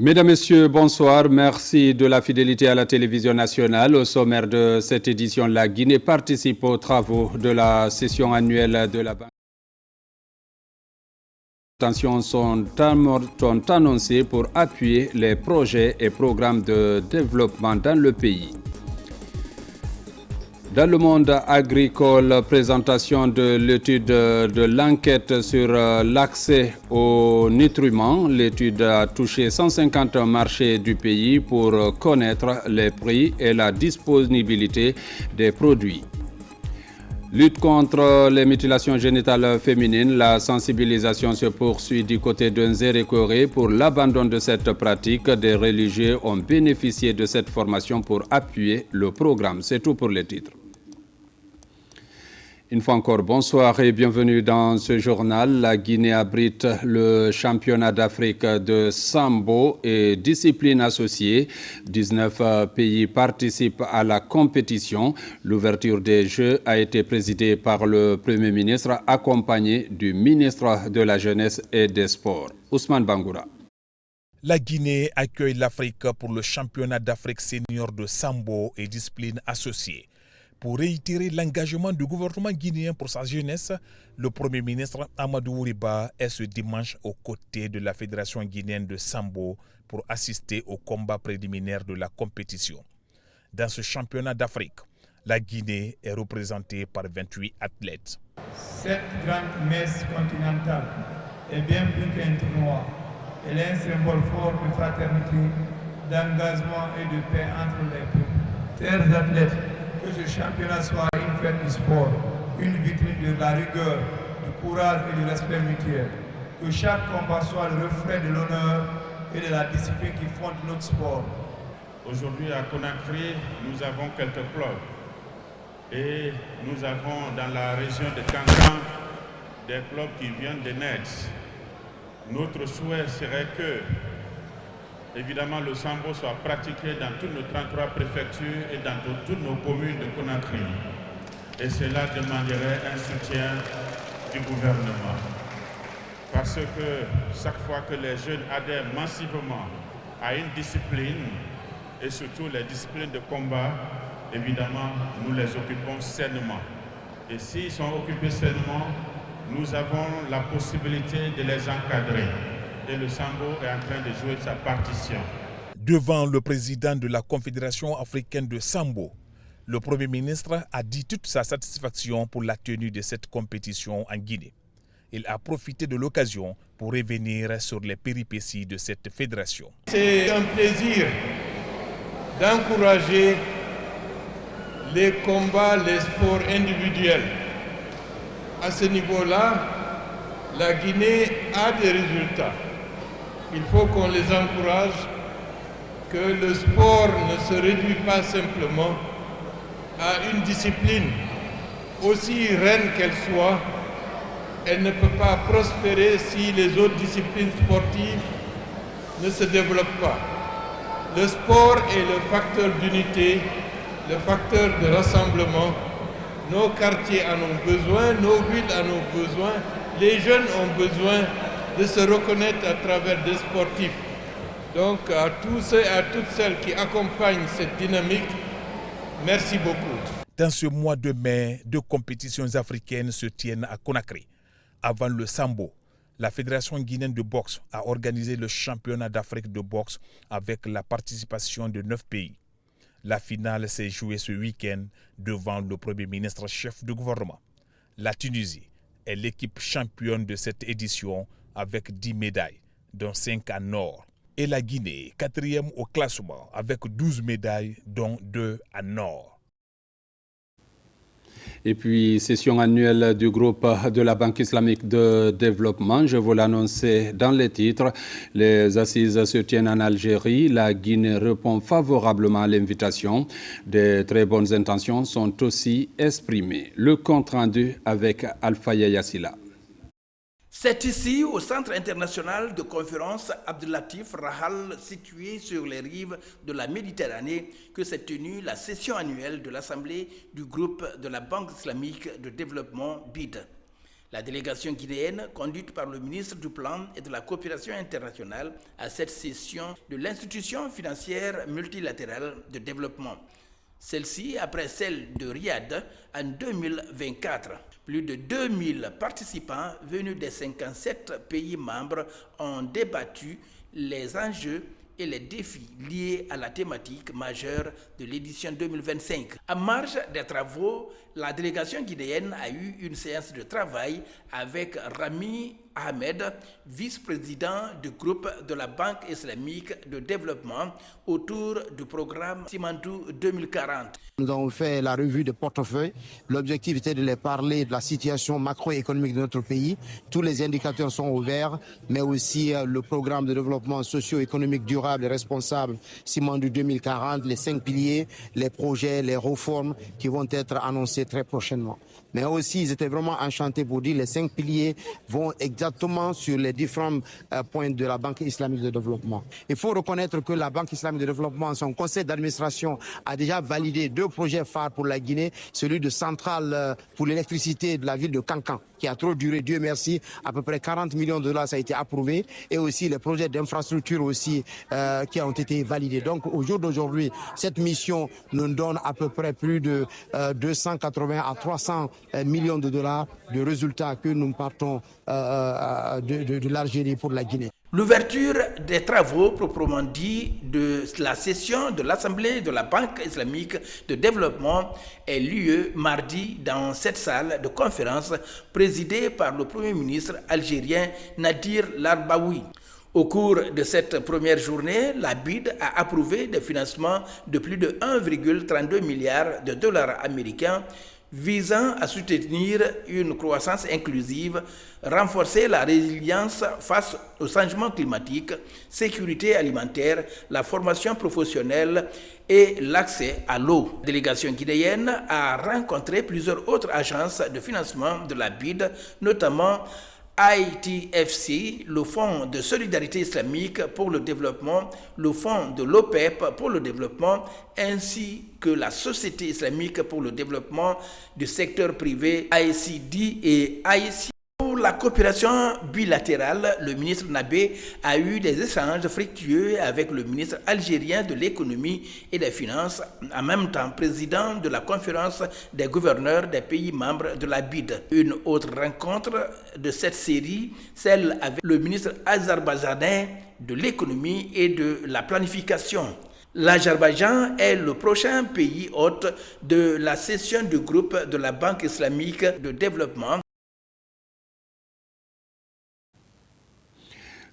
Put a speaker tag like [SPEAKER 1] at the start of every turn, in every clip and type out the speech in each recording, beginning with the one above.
[SPEAKER 1] Mesdames, Messieurs, bonsoir. Merci de la fidélité à la télévision nationale. Au sommaire de cette édition, la Guinée participe aux travaux de la session annuelle de la Banque. Les intentions sont annoncées pour appuyer les projets et programmes de développement dans le pays. Dans le monde agricole, présentation de l'étude de l'enquête sur l'accès aux nutriments. L'étude a touché 150 marchés du pays pour connaître les prix et la disponibilité des produits. Lutte contre les mutilations génitales féminines, la sensibilisation se poursuit du côté de Nzérékoré pour l'abandon de cette pratique. Des religieux ont bénéficié de cette formation pour appuyer le programme. C'est tout pour les titres. Une fois encore, bonsoir et bienvenue dans ce journal. La Guinée abrite le championnat d'Afrique de sambo et disciplines associées. 19 pays participent à la compétition. L'ouverture des Jeux a été présidée par le Premier ministre, accompagné du ministre de la Jeunesse et des Sports, Ousmane Bangoura.
[SPEAKER 2] La Guinée accueille l'Afrique pour le championnat d'Afrique senior de sambo et disciplines associées. Pour réitérer l'engagement du gouvernement guinéen pour sa jeunesse, le Premier ministre Amadou Ouriba est ce dimanche aux côtés de la Fédération guinéenne de sambo pour assister au combat préliminaire de la compétition. Dans ce championnat d'Afrique, la Guinée est représentée par 28 athlètes.
[SPEAKER 3] Cette grande messe continentale est bien plus qu'un tournoi. Elle est un symbole fort de fraternité, d'engagement et de paix entre les peuples. Chers athlètes, que ce championnat soit une fête du sport, une vitrine de la rigueur, du courage et du respect mutuel. Que chaque combat soit le reflet de l'honneur et de la discipline qui fonde notre sport.
[SPEAKER 4] Aujourd'hui à Conakry, nous avons quelques clubs. Et nous avons dans la région de Kankan des clubs qui viennent de naître. Notre souhait serait que évidemment, le sambo soit pratiqué dans toutes nos 33 préfectures et dans toutes nos communes de Conakry. Et cela demanderait un soutien du gouvernement. Parce que chaque fois que les jeunes adhèrent massivement à une discipline, et surtout les disciplines de combat, évidemment, nous les occupons sainement. Et s'ils sont occupés sainement, nous avons la possibilité de les encadrer. Et le sambo est en train de jouer sa partition.
[SPEAKER 2] Devant le président de la Confédération africaine de sambo, le Premier ministre a dit toute sa satisfaction pour la tenue de cette compétition en Guinée. Il a profité de l'occasion pour revenir sur les péripéties de cette fédération.
[SPEAKER 3] C'est un plaisir d'encourager les combats, les sports individuels. À ce niveau-là, la Guinée a des résultats. Il faut qu'on les encourage, que le sport ne se réduit pas simplement à une discipline. Aussi reine qu'elle soit, elle ne peut pas prospérer si les autres disciplines sportives ne se développent pas. Le sport est le facteur d'unité, le facteur de rassemblement. Nos quartiers en ont besoin, nos villes en ont besoin, les jeunes ont besoin de se reconnaître à travers des sportifs. Donc à tous ceux et à toutes celles qui accompagnent cette dynamique, merci beaucoup.
[SPEAKER 2] Dans ce mois de mai, 2 compétitions africaines se tiennent à Conakry. Avant le sambo, la Fédération guinéenne de boxe a organisé le championnat d'Afrique de boxe avec la participation de 9 pays. La finale s'est jouée ce week-end devant le Premier ministre chef du gouvernement. La Tunisie est l'équipe championne de cette édition avec 10 médailles, dont 5 en or. Et la Guinée, 4e au classement, avec 12 médailles, dont 2 en or.
[SPEAKER 1] Et puis, session annuelle du groupe de la Banque islamique de développement. Je vous l'annonçais dans les titres. Les assises se tiennent en Algérie. La Guinée répond favorablement à l'invitation. Des très bonnes intentions sont aussi exprimées. Le compte rendu avec Alpha Yassila.
[SPEAKER 5] C'est ici, au Centre international de conférence Abdelatif Rahal, situé sur les rives de la Méditerranée, que s'est tenue la session annuelle de l'Assemblée du groupe de la Banque islamique de développement BID. La délégation guinéenne, conduite par le ministre du Plan et de la Coopération internationale, à cette session de l'institution financière multilatérale de développement. Celle-ci, après celle de Riyad en 2024. Plus de 2000 participants venus des 57 pays membres ont débattu les enjeux et les défis liés à la thématique majeure de l'édition 2025. En marge des travaux, la délégation guinéenne a eu une séance de travail avec Rami Ahmed, vice-président du groupe de la Banque islamique de développement autour du programme Simandou 2040.
[SPEAKER 6] Nous avons fait la revue de portefeuille. L'objectif était de les parler de la situation macroéconomique de notre pays. Tous les indicateurs sont ouverts, mais aussi le programme de développement socio-économique durable et responsable Simandou 2040, les 5 piliers, les projets, les réformes qui vont être annoncés très prochainement. Mais aussi, ils étaient vraiment enchantés pour dire que les 5 piliers vont exactement sur les différents points de la Banque islamique de développement. Il faut reconnaître que la Banque islamique de développement, son conseil d'administration a déjà validé 2 projets phares pour la Guinée, celui de centrale pour l'électricité de la ville de Kankan, qui a trop duré, Dieu merci, à peu près 40 millions de dollars, ça a été approuvé, et aussi les projets d'infrastructure aussi qui ont été validés. Donc au jour d'aujourd'hui, cette mission nous donne à peu près plus de 280 à 300 millions de dollars de résultats que nous partons de l'Algérie pour la Guinée.
[SPEAKER 5] L'ouverture des travaux proprement dit de la session de l'Assemblée de la Banque islamique de développement est lieu mardi dans cette salle de conférence présidée par le Premier ministre algérien Nadir Larbaoui. Au cours de cette première journée, la BID a approuvé des financements de plus de 1,32 milliard de dollars américains visant à soutenir une croissance inclusive, renforcer la résilience face au changement climatique, sécurité alimentaire, la formation professionnelle et l'accès à l'eau. La délégation guinéenne a rencontré plusieurs autres agences de financement de la BID, notamment ITFC, le Fonds de solidarité islamique pour le développement, le Fonds de l'OPEP pour le développement, ainsi que la Société islamique pour le développement du secteur privé, ICD et IC. Pour la coopération bilatérale, le ministre Nabé a eu des échanges fructueux avec le ministre algérien de l'économie et des finances, en même temps président de la conférence des gouverneurs des pays membres de la BID. Une autre rencontre de cette série, celle avec le ministre azerbaïdjanais de l'économie et de la planification. L'Azerbaïdjan est le prochain pays hôte de la session du groupe de la Banque islamique de développement.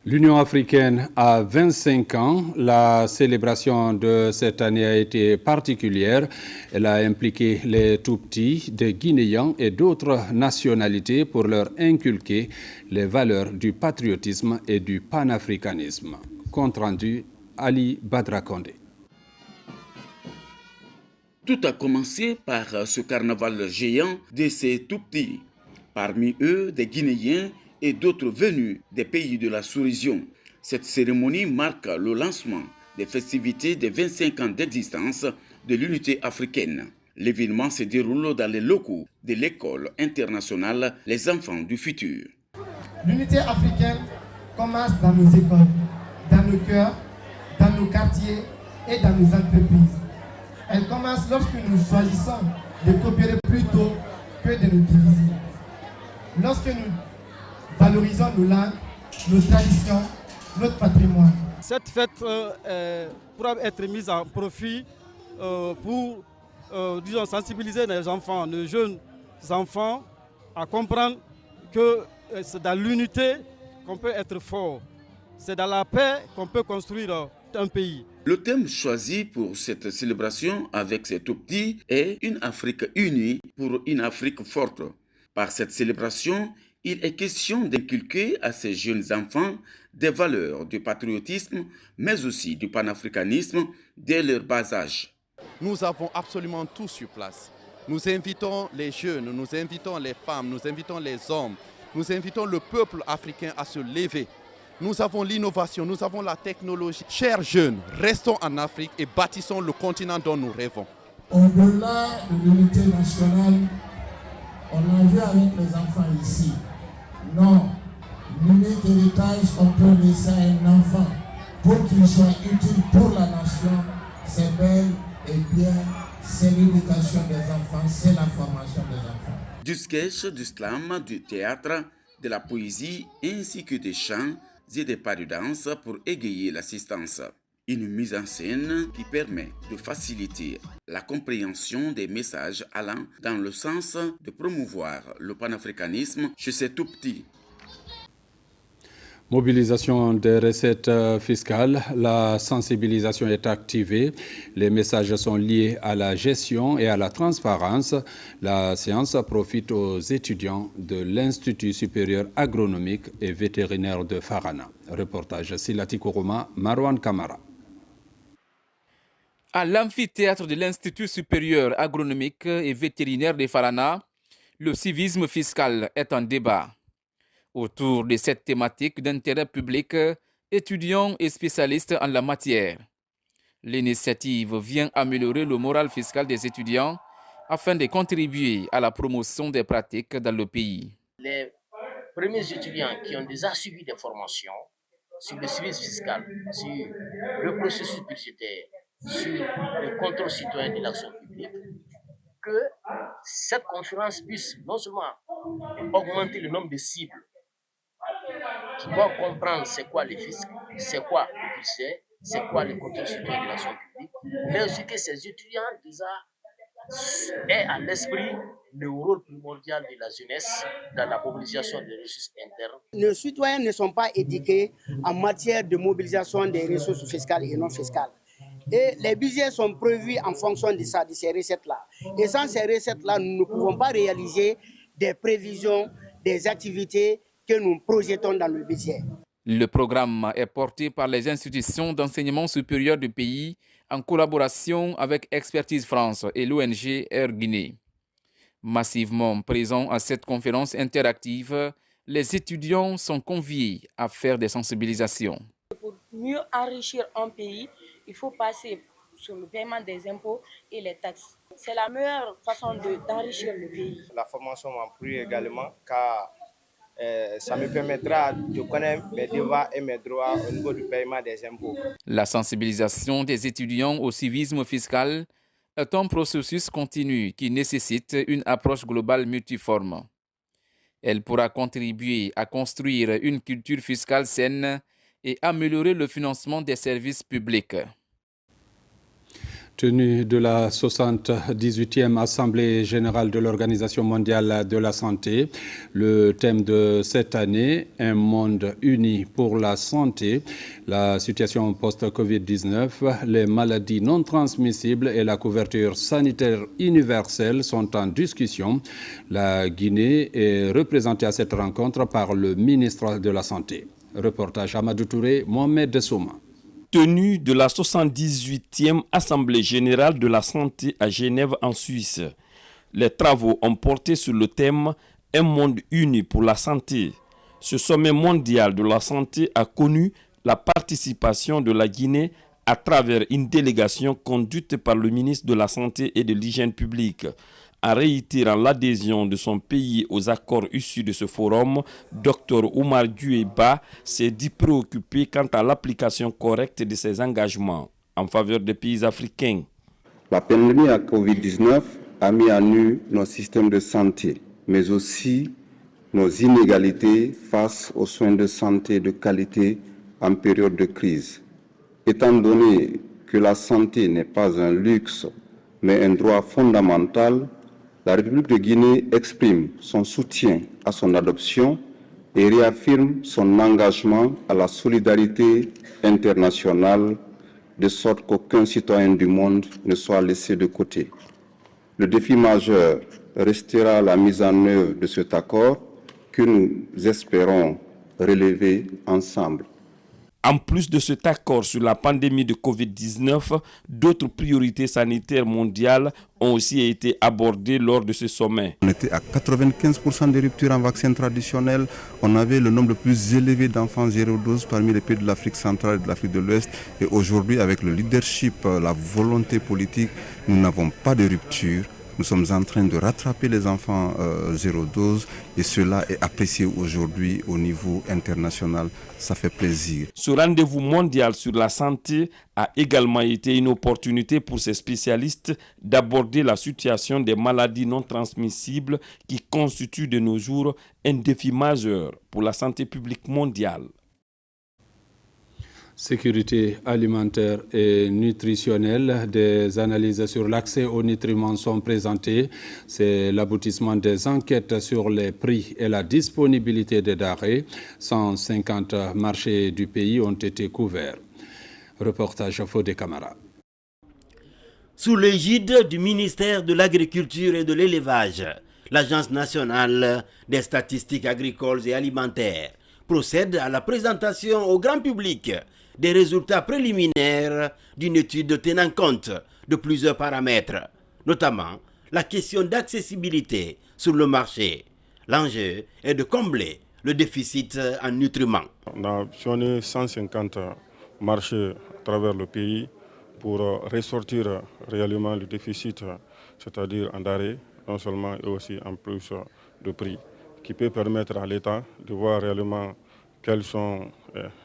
[SPEAKER 1] L'Union africaine a 25 ans. La célébration de cette année a été particulière. Elle a impliqué les tout-petits, des Guinéens et d'autres nationalités pour leur inculquer les valeurs du patriotisme et du panafricanisme. Compte rendu, Ali Badra-Kondé.
[SPEAKER 7] Tout a commencé par ce carnaval géant de ces tout-petits. Parmi eux, des Guinéens et d'autres venus des pays de la sous-région. Cette cérémonie marque le lancement des festivités des 25 ans d'existence de l'unité africaine. L'événement se déroule dans les locaux de l'école internationale Les Enfants du Futur.
[SPEAKER 8] L'unité africaine commence dans nos écoles, dans nos cœurs, dans nos quartiers et dans nos entreprises. Elle commence lorsque nous choisissons de coopérer plutôt que de nous diviser. Lorsque nous valorisons nos langues, nos traditions, notre patrimoine.
[SPEAKER 9] Cette fête pourra être mise en profit pour sensibiliser les enfants, les jeunes enfants à comprendre que c'est dans l'unité qu'on peut être fort. C'est dans la paix qu'on peut construire un pays.
[SPEAKER 7] Le thème choisi pour cette célébration avec ces tout-petits est une Afrique unie pour une Afrique forte. Par cette célébration, il est question d'inculquer à ces jeunes enfants des valeurs du patriotisme, mais aussi du panafricanisme dès leur bas âge.
[SPEAKER 10] Nous avons absolument tout sur place. Nous invitons les jeunes, nous invitons les femmes, nous invitons les hommes, nous invitons le peuple africain à se lever. Nous avons l'innovation, nous avons la technologie. Chers jeunes, restons en Afrique et bâtissons le continent dont nous rêvons.
[SPEAKER 11] Au-delà de l'unité nationale, on a vu avec les enfants ici
[SPEAKER 8] Non, l'unique héritage qu'on peut laisser à un enfant pour qu'il soit utile pour la nation, c'est bel et bien, c'est l'éducation des enfants, c'est la formation des enfants.
[SPEAKER 7] Du sketch, du slam, du théâtre, de la poésie ainsi que des chants et des pas de danse pour égayer l'assistance. Une mise en scène qui permet de faciliter la compréhension des messages allant dans le sens de promouvoir le panafricanisme chez ces tout-petits.
[SPEAKER 1] Mobilisation des recettes fiscales, la sensibilisation est activée. Les messages sont liés à la gestion et à la transparence. La séance profite aux étudiants de l'Institut supérieur agronomique et vétérinaire de Farana. Reportage Silati Kourouma, Marwan Kamara.
[SPEAKER 11] À l'amphithéâtre de l'Institut supérieur agronomique et vétérinaire de Farana, le civisme fiscal est en débat. Autour de cette thématique d'intérêt public, étudiants et spécialistes en la matière. L'initiative vient améliorer le moral fiscal des étudiants afin de contribuer à la promotion des pratiques dans le pays.
[SPEAKER 12] Les premiers étudiants qui ont déjà suivi des formations sur le civisme fiscal, sur le processus budgétaire, sur le contrôle citoyen de l'action publique, que cette conférence puisse non seulement augmenter le nombre de cibles qui doivent comprendre c'est quoi les fiscs, c'est quoi le budget, c'est quoi le contrôle citoyen de l'action publique, mais aussi que ces étudiants déjà aient à l'esprit le rôle primordial de la jeunesse dans la mobilisation des ressources internes.
[SPEAKER 13] Les citoyens ne sont pas éduqués en matière de mobilisation des ressources fiscales et non fiscales. Et les budgets sont prévus en fonction de ça, de ces recettes-là. Et sans ces recettes-là, nous ne pouvons pas réaliser des prévisions, des activités que nous projetons dans le budget.
[SPEAKER 11] Le programme est porté par les institutions d'enseignement supérieur du pays en collaboration avec Expertise France et l'ONG Air Guinée. Massivement présents à cette conférence interactive, les étudiants sont conviés à faire des sensibilisations.
[SPEAKER 14] Pour mieux enrichir un pays, il faut passer sur le paiement des impôts et les taxes. C'est la meilleure façon d'enrichir le pays.
[SPEAKER 15] La formation m'a plu également car ça me permettra de connaître mes devoirs et mes droits au niveau du paiement des impôts.
[SPEAKER 11] La sensibilisation des étudiants au civisme fiscal est un processus continu qui nécessite une approche globale multiforme. Elle pourra contribuer à construire une culture fiscale saine et améliorer le financement des services publics.
[SPEAKER 1] Tenue de la 78e Assemblée générale de l'Organisation mondiale de la santé, le thème de cette année, un monde uni pour la santé, la situation post-Covid-19, les maladies non transmissibles et la couverture sanitaire universelle sont en discussion. La Guinée est représentée à cette rencontre par le ministre de la Santé. Reportage Amadou Touré, Mohamed Souma.
[SPEAKER 16] Tenue de la 78e Assemblée générale de la santé à Genève en Suisse. Les travaux ont porté sur le thème « Un monde uni pour la santé ». Ce sommet mondial de la santé a connu la participation de la Guinée à travers une délégation conduite par le ministre de la Santé et de l'Hygiène publique. En réitérant l'adhésion de son pays aux accords issus de ce forum, Dr Oumar Dioueba s'est dit préoccupé quant à l'application correcte de ses engagements en faveur des pays africains.
[SPEAKER 17] La pandémie à Covid-19 a mis à nu nos systèmes de santé, mais aussi nos inégalités face aux soins de santé de qualité en période de crise. Étant donné que la santé n'est pas un luxe, mais un droit fondamental, la République de Guinée exprime son soutien à son adoption et réaffirme son engagement à la solidarité internationale, de sorte qu'aucun citoyen du monde ne soit laissé de côté. Le défi majeur restera la mise en œuvre de cet accord que nous espérons relever ensemble.
[SPEAKER 16] En plus de cet accord sur la pandémie de Covid-19, d'autres priorités sanitaires mondiales ont aussi été abordées lors de ce sommet.
[SPEAKER 18] On était à 95% de ruptures en vaccins traditionnels. On avait le nombre le plus élevé d'enfants 0-12 parmi les pays de l'Afrique centrale et de l'Afrique de l'Ouest. Et aujourd'hui, avec le leadership, la volonté politique, nous n'avons pas de rupture. Nous sommes en train de rattraper les enfants zéro dose et cela est apprécié aujourd'hui au niveau international. Ça fait plaisir.
[SPEAKER 16] Ce rendez-vous mondial sur la santé a également été une opportunité pour ces spécialistes d'aborder la situation des maladies non transmissibles qui constituent de nos jours un défi majeur pour la santé publique mondiale.
[SPEAKER 1] Sécurité alimentaire et nutritionnelle, des analyses sur l'accès aux nutriments sont présentées. C'est l'aboutissement des enquêtes sur les prix et la disponibilité des denrées. 150 marchés du pays ont été couverts. Reportage Fodé Camara.
[SPEAKER 19] Sous l'égide du ministère de l'Agriculture et de l'Élevage, l'Agence nationale des statistiques agricoles et alimentaires procède à la présentation au grand public des résultats préliminaires d'une étude tenant compte de plusieurs paramètres, notamment la question d'accessibilité sur le marché. L'enjeu est de combler le déficit en nutriments.
[SPEAKER 20] On a optionné 150 marchés à travers le pays pour ressortir réellement le déficit, c'est-à-dire en denrées, non seulement et aussi en plus de prix, qui peut permettre à l'État de voir réellement quelles sont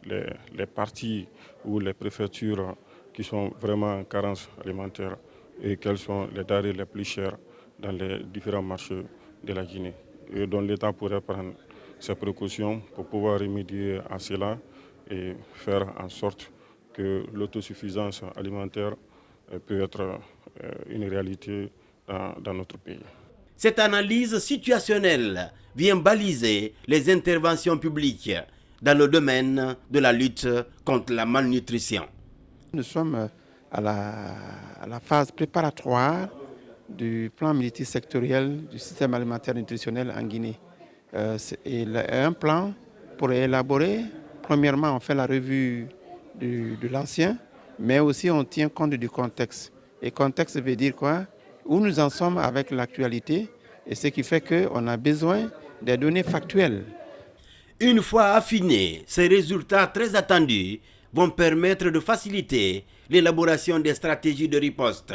[SPEAKER 20] les parties ou les préfectures qui sont vraiment en carence alimentaire et quelles sont les denrées les plus chères dans les différents marchés de la Guinée. Et dont l'État pourrait prendre ses précautions pour pouvoir remédier à cela et faire en sorte que l'autosuffisance alimentaire peut être une réalité dans notre pays.
[SPEAKER 19] Cette analyse situationnelle vient baliser les interventions publiques dans le domaine de la lutte contre la malnutrition.
[SPEAKER 21] Nous sommes à la phase préparatoire du plan multisectoriel du système alimentaire nutritionnel en Guinée. Il y a un plan pour élaborer. Premièrement, on fait la revue de l'ancien, mais aussi on tient compte du contexte. Et contexte veut dire quoi? Où nous en sommes avec l'actualité, et ce qui fait qu'on a besoin des données factuelles.
[SPEAKER 19] Une fois affinés, ces résultats très attendus vont permettre de faciliter l'élaboration des stratégies de riposte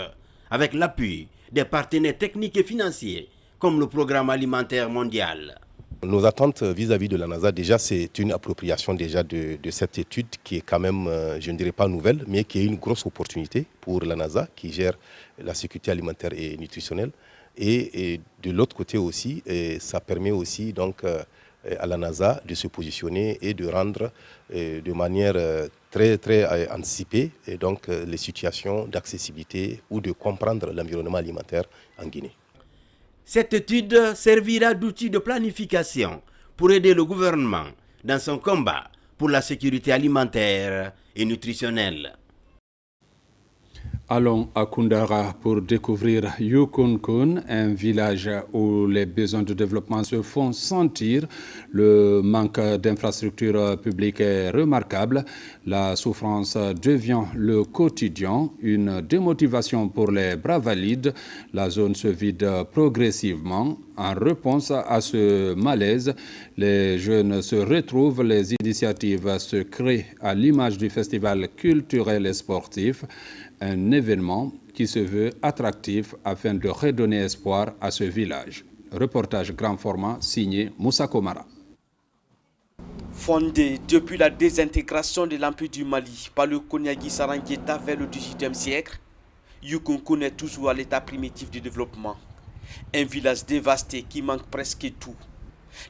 [SPEAKER 19] avec l'appui des partenaires techniques et financiers comme le Programme alimentaire mondial.
[SPEAKER 22] Nos attentes vis-à-vis de la NASA, déjà, c'est une appropriation déjà de cette étude qui est quand même, je ne dirais pas nouvelle, mais qui est une grosse opportunité pour la NASA qui gère la sécurité alimentaire et nutritionnelle. Et de l'autre côté aussi, ça permet aussi donc à la NASA de se positionner et de rendre de manière très anticipée et donc, les situations d'accessibilité ou de comprendre l'environnement alimentaire en Guinée.
[SPEAKER 19] Cette étude servira d'outil de planification pour aider le gouvernement dans son combat pour la sécurité alimentaire et nutritionnelle.
[SPEAKER 1] Allons à Koundara pour découvrir Yukunkun, un village où les besoins de développement se font sentir. Le manque d'infrastructures publiques est remarquable. La souffrance devient le quotidien, une démotivation pour les bras valides. La zone se vide progressivement. En réponse à ce malaise, les jeunes se retrouvent, les initiatives se créent à l'image du festival culturel et sportif. Un événement qui se veut attractif afin de redonner espoir à ce village. Reportage grand format signé Moussa Komara.
[SPEAKER 23] Fondé depuis la désintégration de l'Empire du Mali par le Konyagi Sarangeta vers le XVIIIe siècle, Yukunkun est toujours à l'état primitif du développement. Un village dévasté qui manque presque tout.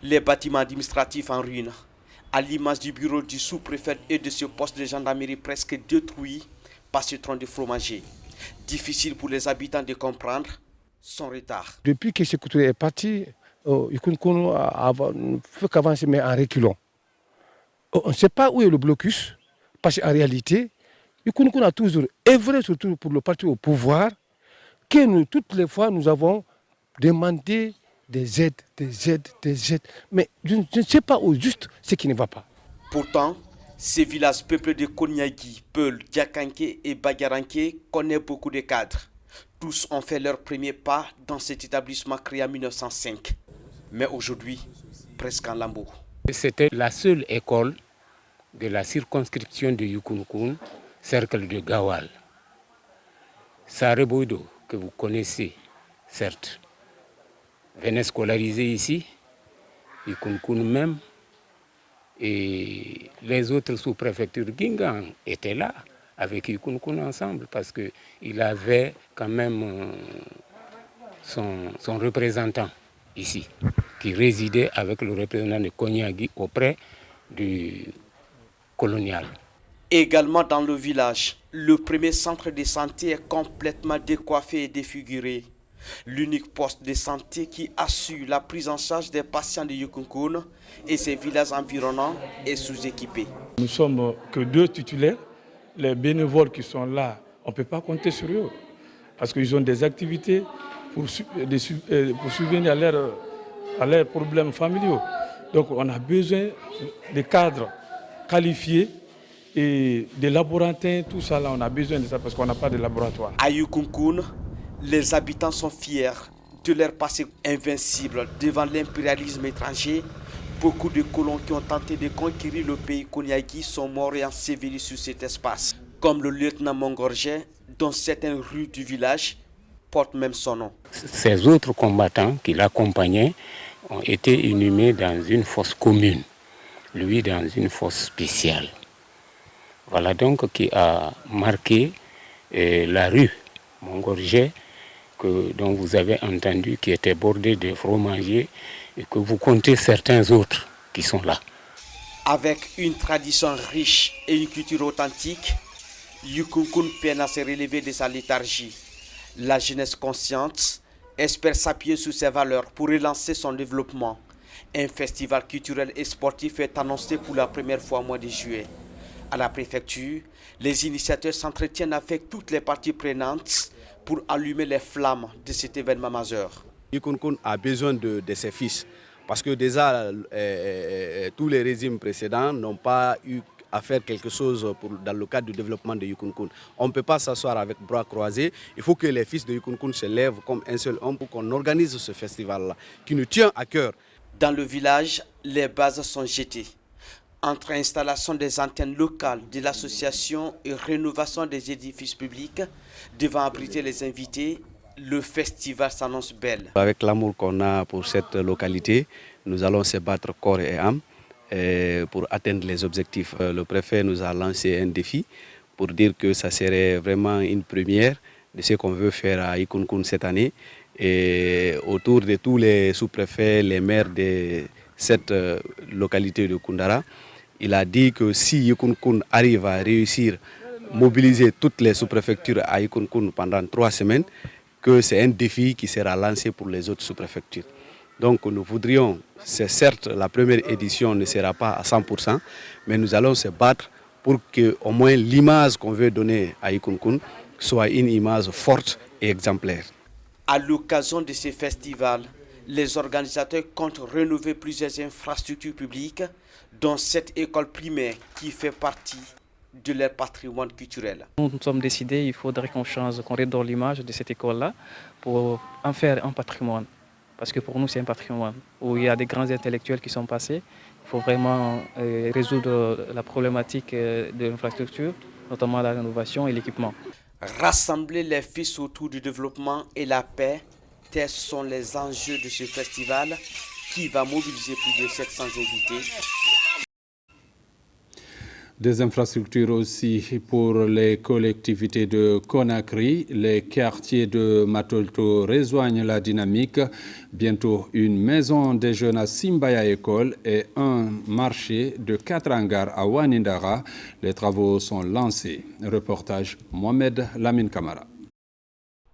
[SPEAKER 23] Les bâtiments administratifs en ruine, à l'image du bureau du sous-préfet et de ce poste de gendarmerie presque détruit par ce tronc de fromager. Difficile pour les habitants de comprendre son retard.
[SPEAKER 24] Depuis que ce couture est parti, Yukunkun ne fait qu'avancer mais en reculant. On ne sait pas où est le blocus, parce qu'en réalité, Yukunkun a toujours œuvré surtout pour le parti au pouvoir, que nous, toutes les fois, nous avons demandé des aides. Mais je ne sais pas au juste ce qui ne va pas.
[SPEAKER 23] Pourtant, ces villages peuplés de Konyagi, Peul, Diakanké et Bagaranké connaissent beaucoup de cadres. Tous ont fait leur premier pas dans cet établissement créé en 1905. Mais aujourd'hui, presque en lambeaux.
[SPEAKER 25] C'était la seule école de la circonscription de Yukunkun, cercle de Gawal. Sareboido, que vous connaissez, certes, venaient scolariser ici, Ikunkun même, et les autres sous-préfectures Guingamp étaient là, avec Ikunkun ensemble, parce qu'il avait quand même son représentant ici, qui résidait avec le représentant de Konyagi auprès du colonial.
[SPEAKER 23] Également dans le village, le premier centre de santé est complètement décoiffé et défiguré. L'unique poste de santé qui assure la prise en charge des patients de Yukunkun et ses villages environnants est sous-équipé.
[SPEAKER 2] Nous ne sommes que 2 titulaires. Les bénévoles qui sont là, on ne peut pas compter sur eux parce qu'ils ont des activités pour subvenir à leurs problèmes familiaux. Donc on a besoin de cadres qualifiés et des laborantins, tout ça là, on a besoin de ça parce qu'on n'a pas de laboratoire.
[SPEAKER 23] À Yukunkun, les habitants sont fiers de leur passé invincible devant l'impérialisme étranger. Beaucoup de colons qui ont tenté de conquérir le pays Konyagi sont morts et ensevelis sur cet espace, comme le lieutenant Mongorje, dont certaines rues du village portent même son nom.
[SPEAKER 25] Ces autres combattants qui l'accompagnaient ont été inhumés dans une fosse commune, lui dans une fosse spéciale. Voilà donc qui a marqué la rue Mongorje, dont vous avez entendu, qui était bordée de fromagers, et que vous comptez certains autres qui sont là.
[SPEAKER 23] Avec une tradition riche et une culture authentique, Yukunkun peine à se relever de sa léthargie. La jeunesse consciente espère s'appuyer sur ses valeurs pour relancer son développement. Un festival culturel et sportif est annoncé pour la première fois au mois de juillet. À la préfecture, les initiateurs s'entretiennent avec toutes les parties prenantes pour allumer les flammes de cet événement majeur.
[SPEAKER 3] Yukunkun a besoin de ses fils parce que déjà tous les régimes précédents n'ont pas eu à faire quelque chose dans le cadre du développement de Yukunkun. On ne peut pas s'asseoir avec bras croisés. Il faut que les fils de Yukunkun se lèvent comme un seul homme pour qu'on organise ce festival-là qui nous tient à cœur.
[SPEAKER 23] Dans le village, les bases sont jetées. Entre installation des antennes locales de l'association et rénovation des édifices publics devant abriter les invités, le festival s'annonce belle.
[SPEAKER 3] Avec l'amour qu'on a pour cette localité, nous allons se battre corps et âme pour atteindre les objectifs. Le préfet nous a lancé un défi pour dire que ça serait vraiment une première de ce qu'on veut faire à Yukunkun cette année. Et autour de tous les sous-préfets, les maires de cette localité de Koundara, il a dit que si Yukunkun arrive à réussir à mobiliser toutes les sous-préfectures à Yukunkun pendant 3 semaines, que c'est un défi qui sera lancé pour les autres sous-préfectures. Donc nous voudrions, c'est certes la première édition ne sera pas à 100%, mais nous allons se battre pour que au moins l'image qu'on veut donner à Yukunkun soit une image forte et exemplaire.
[SPEAKER 23] À l'occasion de ce festival, les organisateurs comptent rénover plusieurs infrastructures publiques, dont cette école primaire qui fait partie de leur patrimoine culturel.
[SPEAKER 4] Nous nous sommes décidés, il faudrait qu'on change, qu'on redonne l'image de cette école-là pour en faire un patrimoine. Parce que pour nous, c'est un patrimoine où il y a des grands intellectuels qui sont passés. Il faut vraiment résoudre la problématique de l'infrastructure, notamment la rénovation et l'équipement.
[SPEAKER 23] Rassembler les fils autour du développement et la paix, tels sont les enjeux de ce festival qui va mobiliser plus de 700 invités.
[SPEAKER 1] Des infrastructures aussi pour les collectivités de Conakry. Les quartiers de Matolto rejoignent la dynamique. Bientôt une maison des jeunes à Simbaya École et un marché de 4 hangars à Wanindara. Les travaux sont lancés. Reportage Mohamed Lamine Kamara.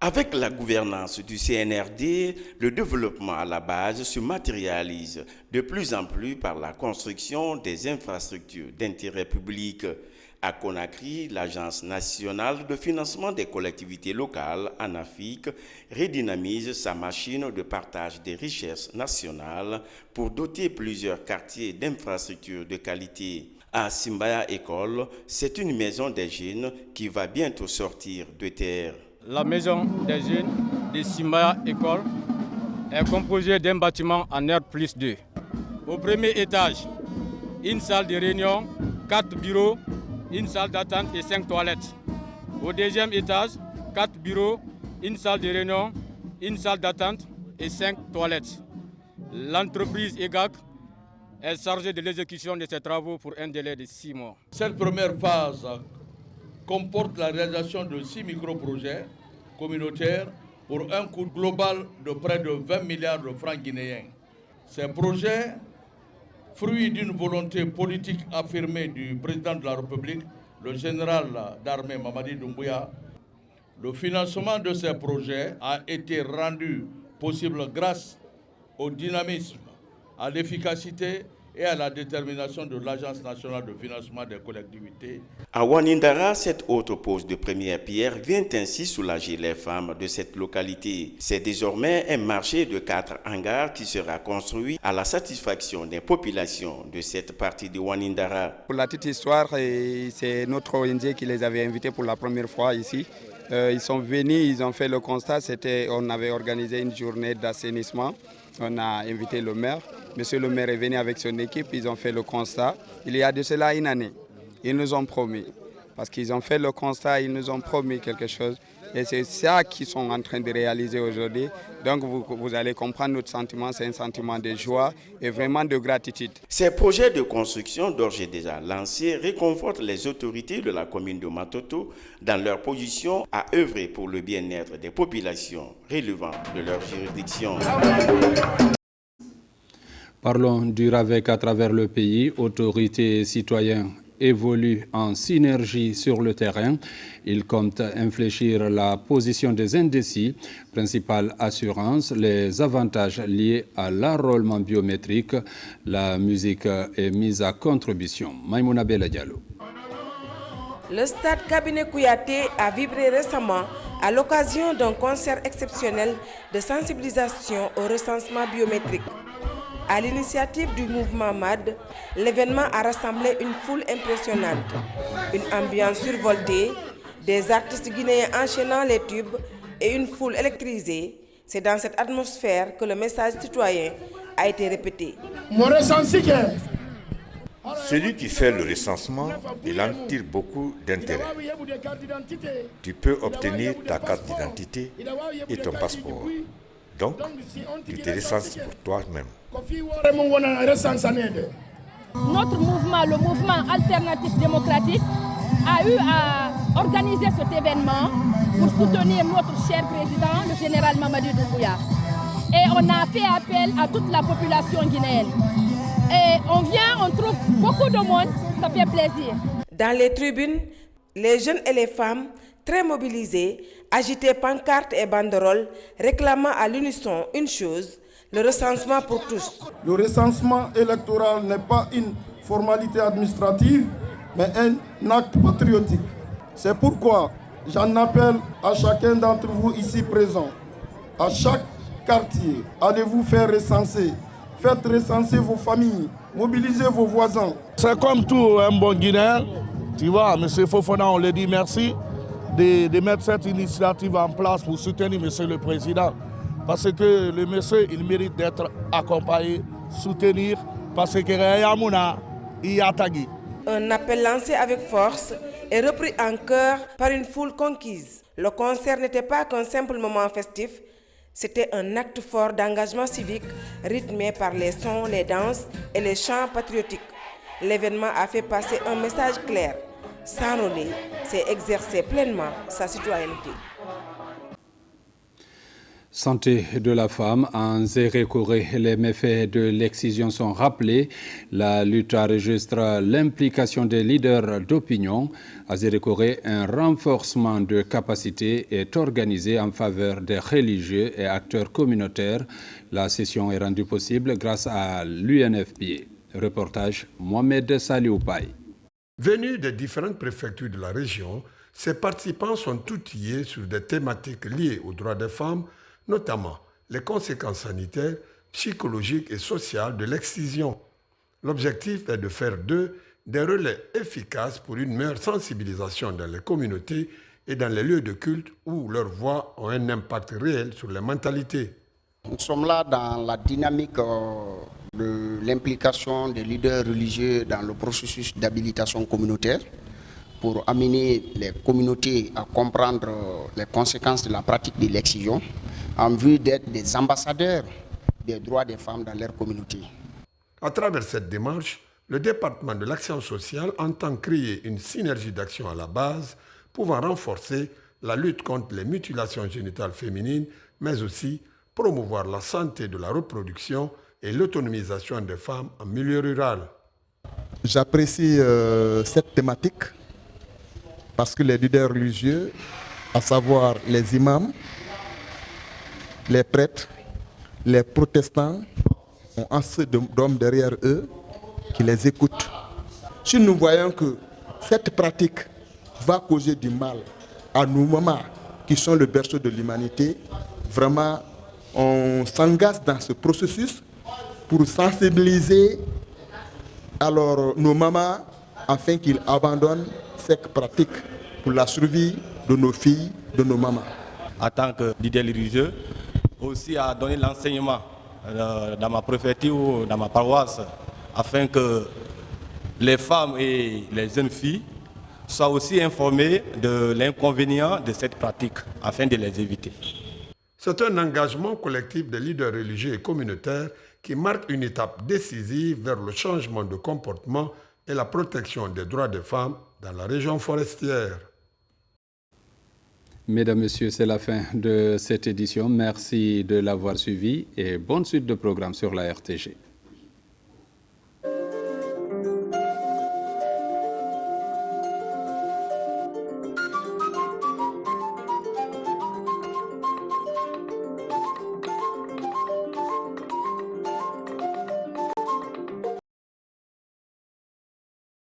[SPEAKER 5] Avec la gouvernance du CNRD, le développement à la base se matérialise de plus en plus par la construction des infrastructures d'intérêt public. À Conakry, l'Agence nationale de financement des collectivités locales, ANAFIC, redynamise sa machine de partage des richesses nationales pour doter plusieurs quartiers d'infrastructures de qualité. À Simbaya École, c'est une maison des jeunes qui va bientôt sortir de terre.
[SPEAKER 6] La maison des jeunes de Simbaya École est composée d'un bâtiment en R+2. Au premier étage, une salle de réunion, 4 bureaux, une salle d'attente et 5 toilettes. Au deuxième étage, 4 bureaux, une salle de réunion, une salle d'attente et 5 toilettes. L'entreprise EGAC est chargée de l'exécution de ces travaux pour un délai de 6 mois.
[SPEAKER 7] Cette première phase comporte la réalisation de 6 micro-projets communautaires pour un coût global de près de 20 milliards de francs guinéens. Ces projets, fruits d'une volonté politique affirmée du président de la République, le général d'armée Mamadi Doumbouya, le financement de ces projets a été rendu possible grâce au dynamisme, à l'efficacité et à la détermination de l'Agence nationale de financement des collectivités.
[SPEAKER 5] À Wanindara, cette autre pose de première pierre vient ainsi soulager les femmes de cette localité. C'est désormais un marché de 4 hangars qui sera construit à la satisfaction des populations de cette partie de Wanindara.
[SPEAKER 8] Pour la petite histoire, c'est notre ONG qui les avait invités pour la première fois ici. Ils sont venus, ils ont fait le constat, on avait organisé une journée d'assainissement. On a invité le maire. Monsieur le maire est venu avec son équipe, ils ont fait le constat. Il y a de cela une année, ils nous ont promis. Parce qu'ils ont fait le constat, ils nous ont promis quelque chose. Et c'est ça qu'ils sont en train de réaliser aujourd'hui. Donc vous allez comprendre notre sentiment, c'est un sentiment de joie et vraiment de gratitude.
[SPEAKER 5] Ces projets de construction d'ores et déjà lancés réconfortent les autorités de la commune de Matoto dans leur position à œuvrer pour le bien-être des populations relevant de leur juridiction.
[SPEAKER 1] Parlons du RAVEC à travers le pays. Autorités et citoyens évoluent en synergie sur le terrain. Ils comptent infléchir la position des indécis. Principale assurance, les avantages liés à l'enrôlement biométrique. La musique est mise à contribution. Maïmouna Bella Diallo.
[SPEAKER 9] Le stade Cabinet Kouyaté a vibré récemment à l'occasion d'un concert exceptionnel de sensibilisation au recensement biométrique. À l'initiative du mouvement MAD, l'événement a rassemblé une foule impressionnante. Une ambiance survoltée, des artistes guinéens enchaînant les tubes et une foule électrisée. C'est dans cette atmosphère que le message citoyen a été répété.
[SPEAKER 10] Celui qui fait le recensement, il en tire beaucoup d'intérêt. Tu peux obtenir ta carte d'identité et ton passeport. Donc, tu te recenses pour toi-même.
[SPEAKER 12] Notre mouvement, le mouvement alternatif démocratique, a eu à organiser cet événement pour soutenir notre cher président, le général Mamadi Doumbouya. Et on a fait appel à toute la population guinéenne. Et on vient, on trouve beaucoup de monde, ça fait plaisir.
[SPEAKER 9] Dans les tribunes, les jeunes et les femmes, très mobilisés, agitaient pancartes et banderoles, réclamant à l'unisson une chose, le recensement pour tous.
[SPEAKER 26] Le recensement électoral n'est pas une formalité administrative, mais un acte patriotique. C'est pourquoi j'en appelle à chacun d'entre vous ici présents. À chaque quartier, allez-vous faire recenser. Faites recenser vos familles, mobilisez vos voisins.
[SPEAKER 27] C'est comme tout un bon Guinéen, tu vois, M. Fofana, on lui dit merci de mettre cette initiative en place pour soutenir M. le Président. Parce que le monsieur, il mérite d'être accompagné, soutenir, parce que Yamouna, il y a Tagui.
[SPEAKER 9] Un appel lancé avec force et repris en chœur par une foule conquise. Le concert n'était pas qu'un simple moment festif, c'était un acte fort d'engagement civique rythmé par les sons, les danses et les chants patriotiques. L'événement a fait passer un message clair. S'enrôler, c'est exercer pleinement sa citoyenneté.
[SPEAKER 1] Santé de la femme, en Zérékoré, les méfaits de l'excision sont rappelés. La lutte enregistre l'implication des leaders d'opinion. À Zérékoré, un renforcement de capacité est organisé en faveur des religieux et acteurs communautaires. La session est rendue possible grâce à l'UNFPA. Reportage Mohamed Salioupaï.
[SPEAKER 28] Venus des différentes préfectures de la région, ces participants sont outillés sur des thématiques liées aux droits des femmes, notamment les conséquences sanitaires, psychologiques et sociales de l'excision. L'objectif est de faire d'eux des relais efficaces pour une meilleure sensibilisation dans les communautés et dans les lieux de culte où leurs voix ont un impact réel sur les mentalités.
[SPEAKER 13] Nous sommes là dans la dynamique de l'implication des leaders religieux dans le processus d'habilitation communautaire pour amener les communautés à comprendre les conséquences de la pratique de l'excision, en vue d'être des ambassadeurs des droits des femmes dans leur communauté.
[SPEAKER 28] À travers cette démarche, le département de l'action sociale entend créer une synergie d'action à la base pouvant renforcer la lutte contre les mutilations génitales féminines, mais aussi promouvoir la santé de la reproduction et l'autonomisation des femmes en milieu rural.
[SPEAKER 26] J'apprécie cette thématique parce que les leaders religieux, à savoir les imams, les prêtres, les protestants, ont assez d'hommes derrière eux qui les écoutent. Si nous voyons que cette pratique va causer du mal à nos mamans qui sont le berceau de l'humanité, vraiment on s'engage dans ce processus pour sensibiliser alors nos mamans afin qu'ils abandonnent cette pratique pour la survie de nos filles, de nos mamans.
[SPEAKER 11] En tant que leader religieux, aussi à donner l'enseignement dans ma préfecture ou dans ma paroisse afin que les femmes et les jeunes filles soient aussi informées de l'inconvénient de cette pratique afin de les éviter.
[SPEAKER 28] C'est un engagement collectif des leaders religieux et communautaires qui marque une étape décisive vers le changement de comportement et la protection des droits des femmes dans la région forestière.
[SPEAKER 1] Mesdames, Messieurs, c'est la fin de cette édition. Merci de l'avoir suivi et bonne suite de programme sur la RTG.